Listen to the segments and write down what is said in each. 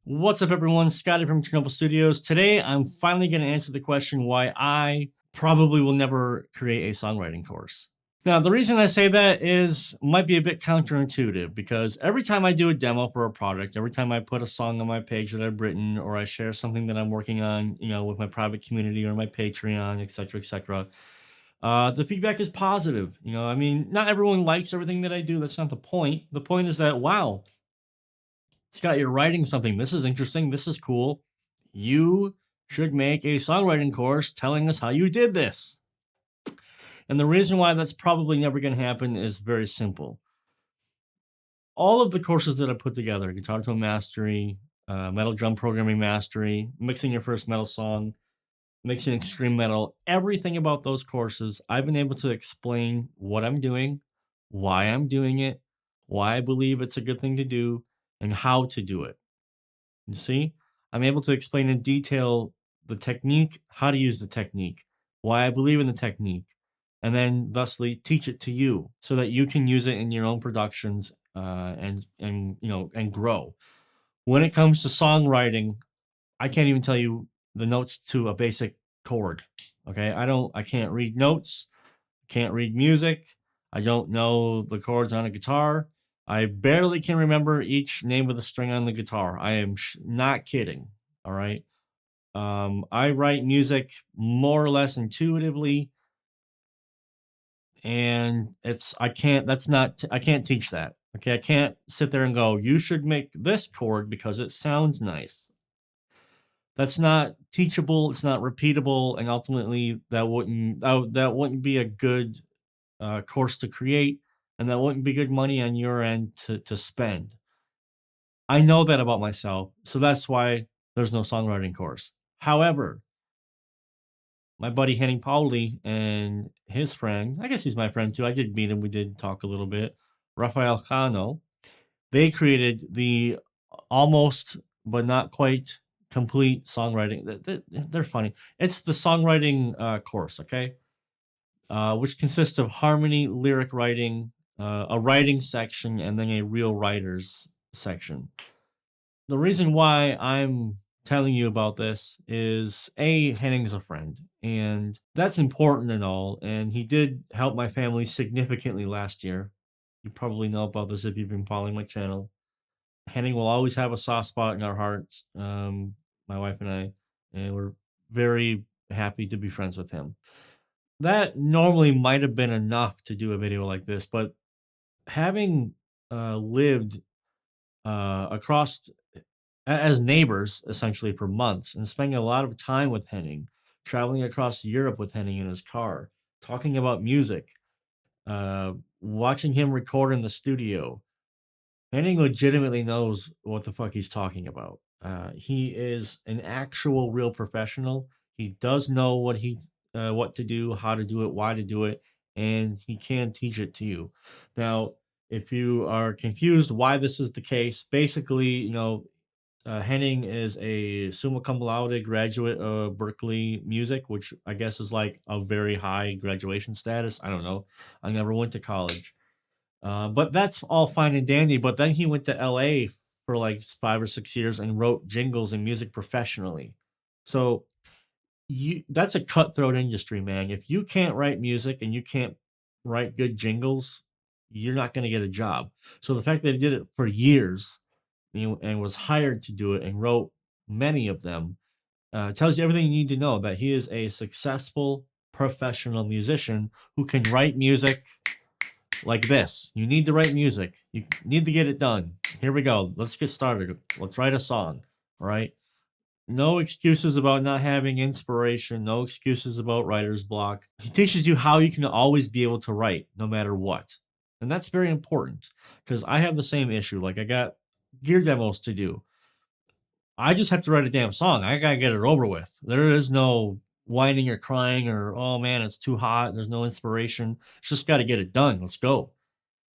What's up, everyone? Scotty from Chernobyl Studios. Today, I'm finally going to answer the question why I probably will never create a songwriting course. Now, the reason I say that might be a bit counterintuitive because every time I do a demo for a product, every time I put a song on my page that I've written, or I share something that I'm working on, with my private community or my Patreon, etc., the feedback is positive. I mean, not everyone likes everything that I do. That's not the point. The point is that, wow, Scott, you're writing something. This is interesting. This is cool. You should make a songwriting course telling us how you did this. And the reason why that's probably never going to happen is very simple. All of the courses that I put together, guitar tone mastery, metal drum programming mastery, mixing your first metal song, mixing extreme metal, everything about those courses, I've been able to explain what I'm doing, why I'm doing it, why I believe it's a good thing to do, and how to do it. You see, I'm able to explain in detail the technique, how to use the technique, why I believe in the technique, and then thusly teach it to you so that you can use it in your own productions and grow. When it comes to songwriting, I can't even tell you the notes to a basic chord. Okay, I can't read notes, can't read music. I don't know the chords on a guitar. I barely can remember each name of the string on the guitar. I am not kidding. All right. I write music more or less intuitively, and I can't teach that. Okay. I can't sit there and go, you should make this chord because it sounds nice. That's not teachable. It's not repeatable. And ultimately that wouldn't be a good course to create, and that wouldn't be good money on your end to spend. I know that about myself, so that's why there's no songwriting course. However, my buddy Henning Pauly and his friend, I guess he's my friend too. I did meet him. We did talk a little bit. Rafael Cano. They created the almost but not quite complete songwriting. They're funny. It's the songwriting course, okay? Which consists of harmony, lyric writing, a writing section, and then a real writers section. The reason why I'm telling you about this is Henning's a friend, and that's important and all. And he did help my family significantly last year. You probably know about this if you've been following my channel. Henning will always have a soft spot in our hearts, my wife and I, and we're very happy to be friends with him. That normally might have been enough to do a video like this, but having lived across as neighbors essentially for months and spending a lot of time with Henning, traveling across Europe with Henning in his car, talking about music, watching him record in the studio, Henning legitimately knows what the fuck he's talking about. He is an actual real professional. He does know what to do, how to do it, why to do it, and he can teach it to you. Now, if you are confused why this is the case, basically, Henning is a summa cum laude graduate of Berkeley Music, which I guess is like a very high graduation status. I don't know. I never went to college. But that's all fine and dandy. But then he went to LA for like 5 or 6 years and wrote jingles and music professionally. So that's a cutthroat industry, man. If you can't write music and you can't write good jingles, you're not going to get a job. So the fact that he did it for years, and was hired to do it and wrote many of them tells you everything you need to know that he is a successful professional musician who can write music like this. You need to write music. You need to get it done. Here we go. Let's get started. Let's write a song. All right. No excuses about not having inspiration. No excuses about writer's block. He teaches you how you can always be able to write no matter what. And that's very important because I have the same issue. Like I got gear demos to do. I just have to write a damn song. I gotta get it over with. There is no whining or crying or, oh man, it's too hot. There's no inspiration. Just got to get it done. Let's go.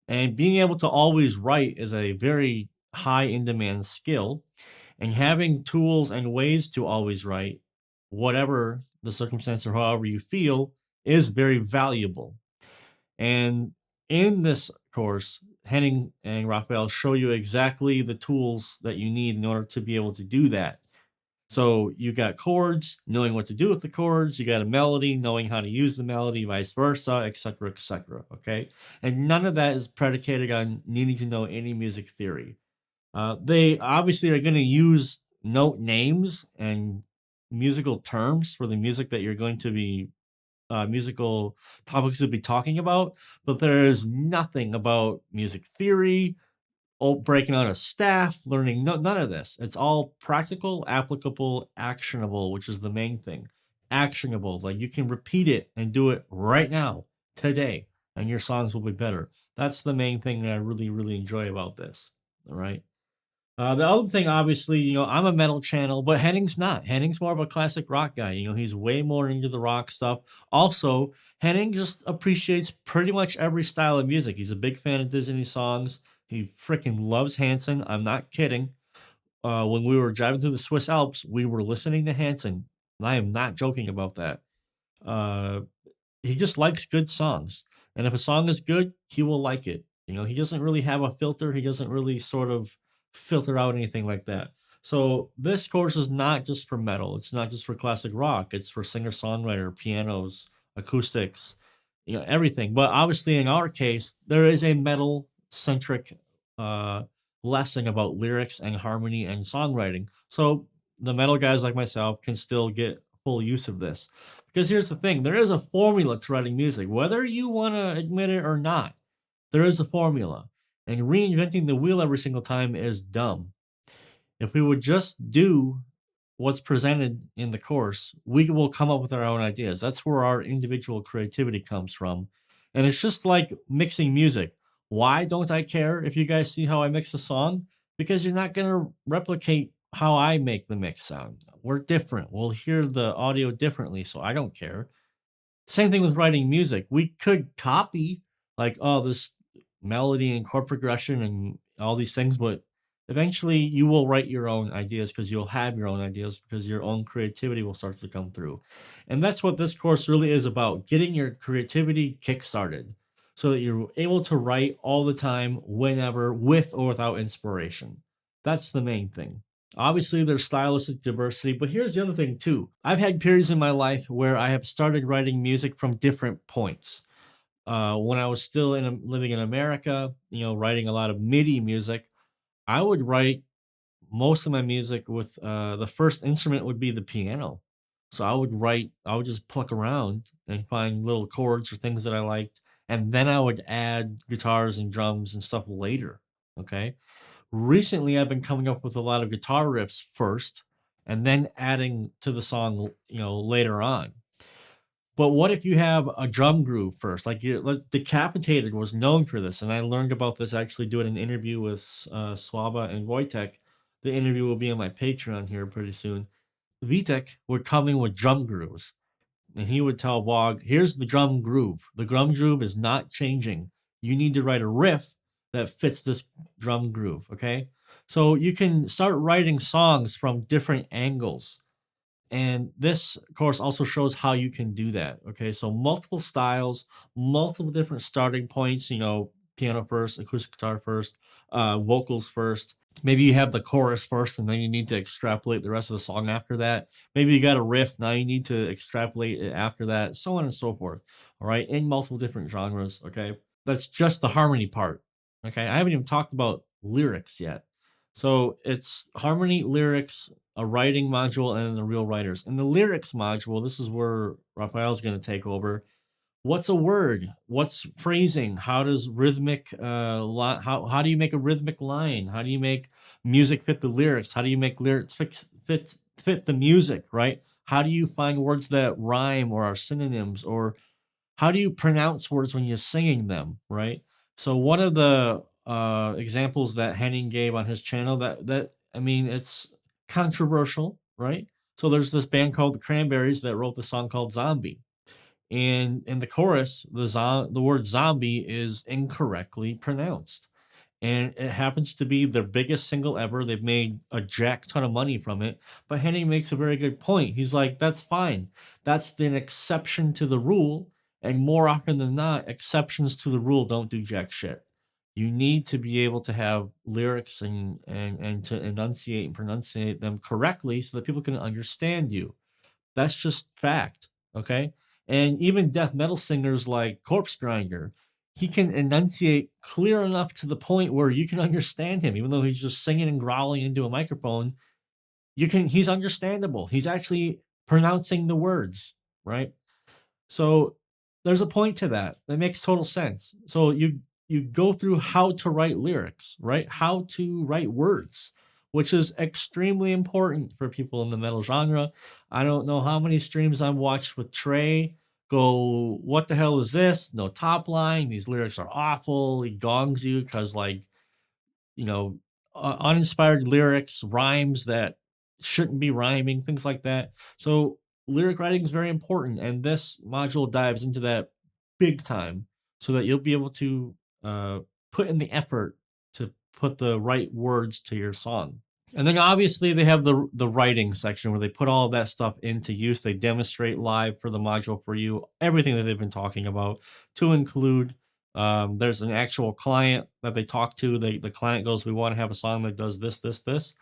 And being able to always write is a very high in demand skill. And having tools and ways to always write, whatever the circumstance or however you feel, is very valuable. And in this course, Henning and Rafael show you exactly the tools that you need in order to be able to do that. So you got chords, knowing what to do with the chords. You got a melody, knowing how to use the melody, vice versa, etc., etc. Okay, and none of that is predicated on needing to know any music theory. They obviously are going to use note names and musical terms for the music that you're going to be musical topics to be talking about, but there is nothing about music theory, breaking out a staff, learning none of this. It's all practical, applicable, actionable, which is the main thing. Actionable, like you can repeat it and do it right now, today, and your songs will be better. That's the main thing that I really, really enjoy about this. All right. The other thing, obviously, I'm a metal channel, but Henning's not. Henning's more of a classic rock guy. He's way more into the rock stuff. Also, Henning just appreciates pretty much every style of music. He's a big fan of Disney songs. He freaking loves Hanson. I'm not kidding. When we were driving through the Swiss Alps, we were listening to Hanson. I am not joking about that. Uh, he just likes good songs. And if a song is good, he will like it. He doesn't really have a filter. He doesn't really sort of filter out anything like that. So this course is not just for metal. It's not just for classic rock. It's for singer-songwriter, pianos, acoustics, everything. But obviously in our case, there is a metal centric uh lesson about lyrics and harmony and songwriting. So the metal guys like myself can still get full use of this. Because here's the thing, there is a formula to writing music, whether you want to admit it or not. There is a formula, and reinventing the wheel every single time is dumb. If we would just do what's presented in the course, we will come up with our own ideas. That's where our individual creativity comes from. And it's just like mixing music. Why don't I care if you guys see how I mix a song? Because you're not going to replicate how I make the mix sound. We're different. We'll hear the audio differently, so I don't care. Same thing with writing music. We could copy like, oh, this melody and chord progression and all these things, but eventually you will write your own ideas because you'll have your own ideas because your own creativity will start to come through. And that's what this course really is about, getting your creativity kickstarted so that you're able to write all the time, whenever, with or without inspiration. That's the main thing. Obviously, there's stylistic diversity, but here's the other thing too. I've had periods in my life where I have started writing music from different points. When I was still living in America, writing a lot of MIDI music, I would write most of my music with the first instrument would be the piano. So I would just pluck around and find little chords or things that I liked, and then I would add guitars and drums and stuff later. Okay. Recently, I've been coming up with a lot of guitar riffs first and then adding to the song, later on. But what if you have a drum groove first? Like Decapitated was known for this, and I learned about this actually doing an interview with Swaba and Wojtek. The interview will be on my Patreon here pretty soon. Vitek would come in with drum grooves, and he would tell Bog, here's the drum groove. The drum groove is not changing. You need to write a riff that fits this drum groove, okay? So you can start writing songs from different angles. And this course also shows how you can do that, okay? So multiple styles, multiple different starting points, piano first, acoustic guitar first, vocals first. Maybe you have the chorus first and then you need to extrapolate the rest of the song after that. Maybe you got a riff, now you need to extrapolate it after that, so on and so forth. All right, in multiple different genres. Okay, that's just the harmony part. Okay, I haven't even talked about lyrics yet. So it's harmony, lyrics, a writing module, and the real writers. In the lyrics module, this is where Raphael's going to take over. What's a word? What's phrasing? How does rhythmic how do you make a rhythmic line? How do you make music fit the lyrics? How do you make lyrics fit the music, right? How do you find words that rhyme or are synonyms, or how do you pronounce words when you're singing them, right? So one of the examples that Henning gave on his channel that I mean it's controversial, right? So there's this band called the Cranberries that wrote the song called Zombie, and in the chorus, the word zombie is incorrectly pronounced. And it happens to be their biggest single ever. They've made a jack ton of money from it. But Henning makes a very good point. He's like, that's fine. That's an exception to the rule. And more often than not, exceptions to the rule don't do jack shit. You need to be able to have lyrics and to enunciate and pronunciate them correctly so that people can understand you. That's just fact, okay? And even death metal singers like Corpse Grinder, he can enunciate clear enough to the point where you can understand him, even though he's just singing and growling into a microphone. He's understandable. He's actually pronouncing the words, right? So there's a point to that. That makes total sense. So you go through how to write lyrics, right? How to write words, which is extremely important for people in the metal genre. I don't know how many streams I've watched with Trey go, what the hell is this? No top line. These lyrics are awful. He gongs you because like, you know, uninspired lyrics, rhymes that shouldn't be rhyming, things like that. So lyric writing is very important, and this module dives into that big time, so that you'll be able to uh, put in the effort to put the right words to your song. And then obviously they have the writing section where they put all of that stuff into use. They demonstrate live for the module for you everything that they've been talking about, to include there's an actual client that they talk to. The client goes, "We want to have a song that does this, this, this,"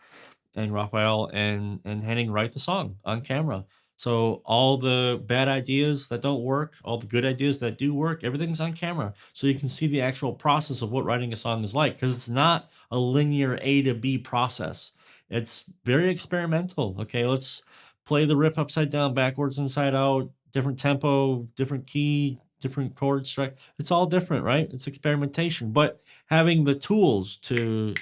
and Rafael and Henning write the song on camera. So all the bad ideas that don't work, all the good ideas that do work, everything's on camera. So you can see the actual process of what writing a song is like, because it's not a linear A to B process. It's very experimental. Okay, let's play the riff upside down, backwards, inside out, different tempo, different key, different chord strike. It's all different, right? It's experimentation, but having the tools to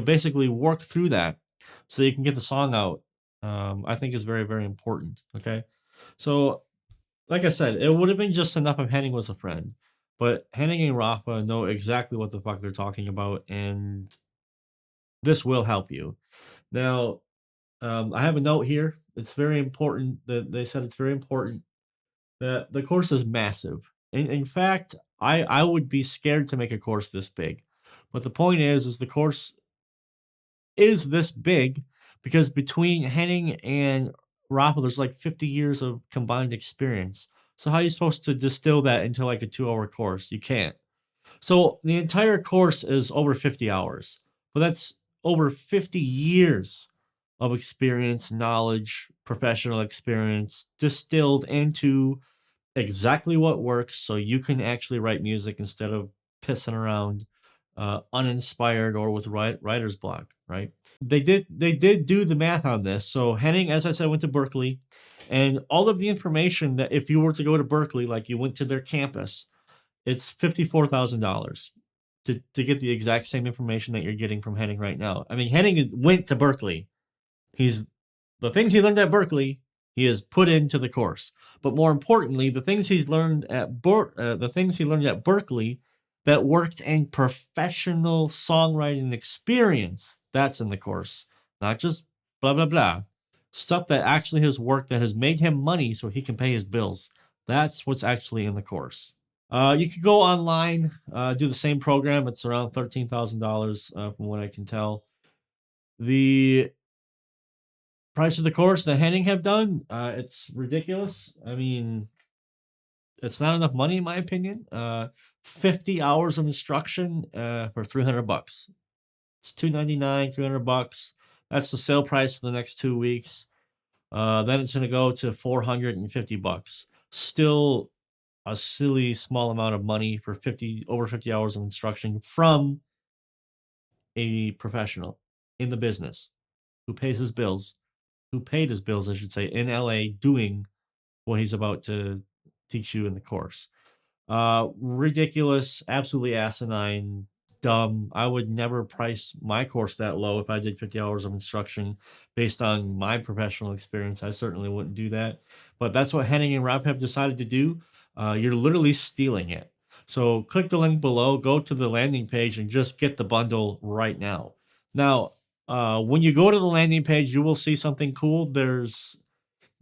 basically work through that so you can get the song out, I think is very, very important. Okay. So, like I said, it would have been just enough if Henning was a friend, but Henning and Rafa know exactly what the fuck they're talking about, and this will help you. Now, I have a note here. It's very important that they said it's very important that the course is massive. In fact, I would be scared to make a course this big. But the point is the course is this big because between Henning and Rafa, there's like 50 years of combined experience. So how are you supposed to distill that into like a 2-hour course? You can't. So the entire course is over 50 hours, but that's over 50 years of experience, knowledge, professional experience distilled into exactly what works so you can actually write music instead of pissing around uninspired or with writer's block, right? They did do the math on this. So Henning, as I said, went to Berkeley, and all of the information that if you were to go to Berkeley, like you went to their campus, it's $54,000 to get the exact same information that you're getting from Henning right now. I mean, Henning went to Berkeley. He's the things he learned at Berkeley, he has put into the course. But more importantly, the things he's learned at the things he learned at Berkeley that worked in professional songwriting experience, that's in the course. Not just blah blah blah. Stuff that actually has worked that has made him money so he can pay his bills. That's what's actually in the course. You could go online, do the same program. It's around $13,000 from what I can tell. The price of the course that Henning have done, it's ridiculous. I mean, it's not enough money in my opinion. 50 hours of instruction for $300. It's $299, $300. That's the sale price for the next 2 weeks. Then it's going to go to $450. Still a silly small amount of money for over 50 hours of instruction from a professional in the business who pays his bills, who paid his bills, I should say, in LA doing what he's about to teach you in the course. Ridiculous, absolutely asinine, dumb. I would never price my course that low if I did 50 hours of instruction based on my professional experience. I certainly wouldn't do that. But that's what Henning and Rob have decided to do. You're literally stealing it. So click the link below, go to the landing page, and just get the bundle right now. Now, when you go to the landing page, you will see something cool. There's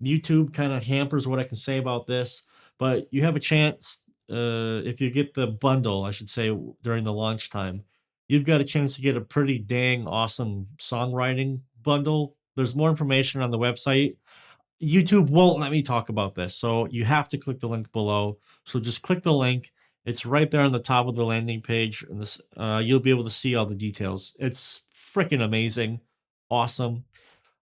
YouTube kind of hampers what I can say about this, but you have a chance if you get the bundle, I should say, during the launch time, you've got a chance to get a pretty dang awesome songwriting bundle. There's more information on the website. YouTube won't let me talk about this, so you have to click the link below. So just click the link It's right there on the top of the landing page, and this you'll be able to see all the details. It's freaking amazing, awesome.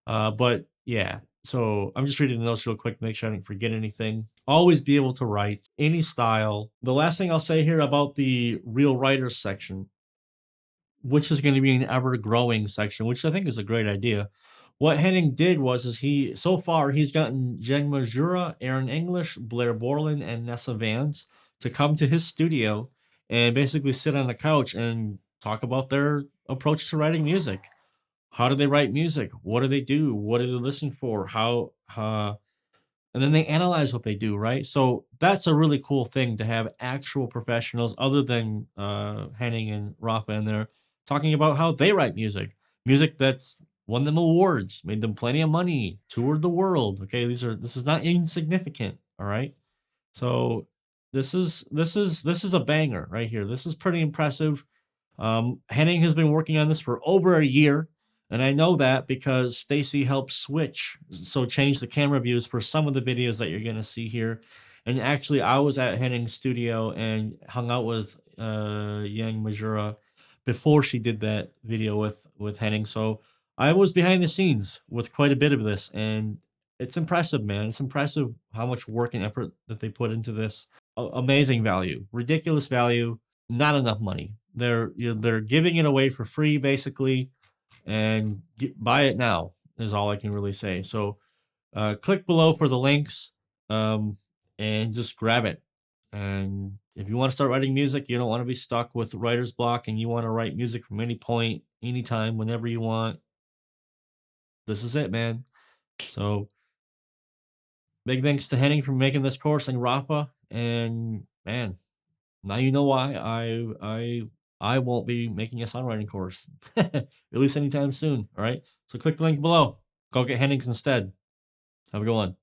But yeah, so I'm just reading the notes real quick, make sure I didn't forget anything. Always be able to write any style. The last thing I'll say here about the real writers section, which is going to be an ever growing section, which I think is a great idea. What Henning did was, is he so far he's gotten Jen Majura, Aaron English, Blair Borland, and Nessa Vance to come to his studio and basically sit on the couch and talk about their approach to writing music. How do they write music? What do they do? What do they listen for? And then they analyze what they do, right? So that's a really cool thing to have actual professionals other than Henning and Rafa in there talking about how they write music, music that's won them awards, made them plenty of money, toured the world. Okay, this is not insignificant. All right, so this is a banger right here. This is pretty impressive. Henning has been working on this for over a year, and I know that because Stacy helped change the camera views for some of the videos that you're going to see here. And actually, I was at Henning's studio and hung out with Yang Majura before she did that video with Henning. So I was behind the scenes with quite a bit of this, and it's impressive, man. It's impressive how much work and effort that they put into this. Amazing value, ridiculous value, not enough money. They're giving it away for free basically, and buy it now is all I can really say. So click below for the links, um, and just grab it. And if you want to start writing music, you don't want to be stuck with writer's block, and you want to write music from any point, anytime, whenever you want, this is it, man. So big thanks to Henning for making this course, and Rafa. And man, now you know why I won't be making a songwriting course, at least anytime soon. All right. So click the link below. Go get Hennings instead. Have a good one.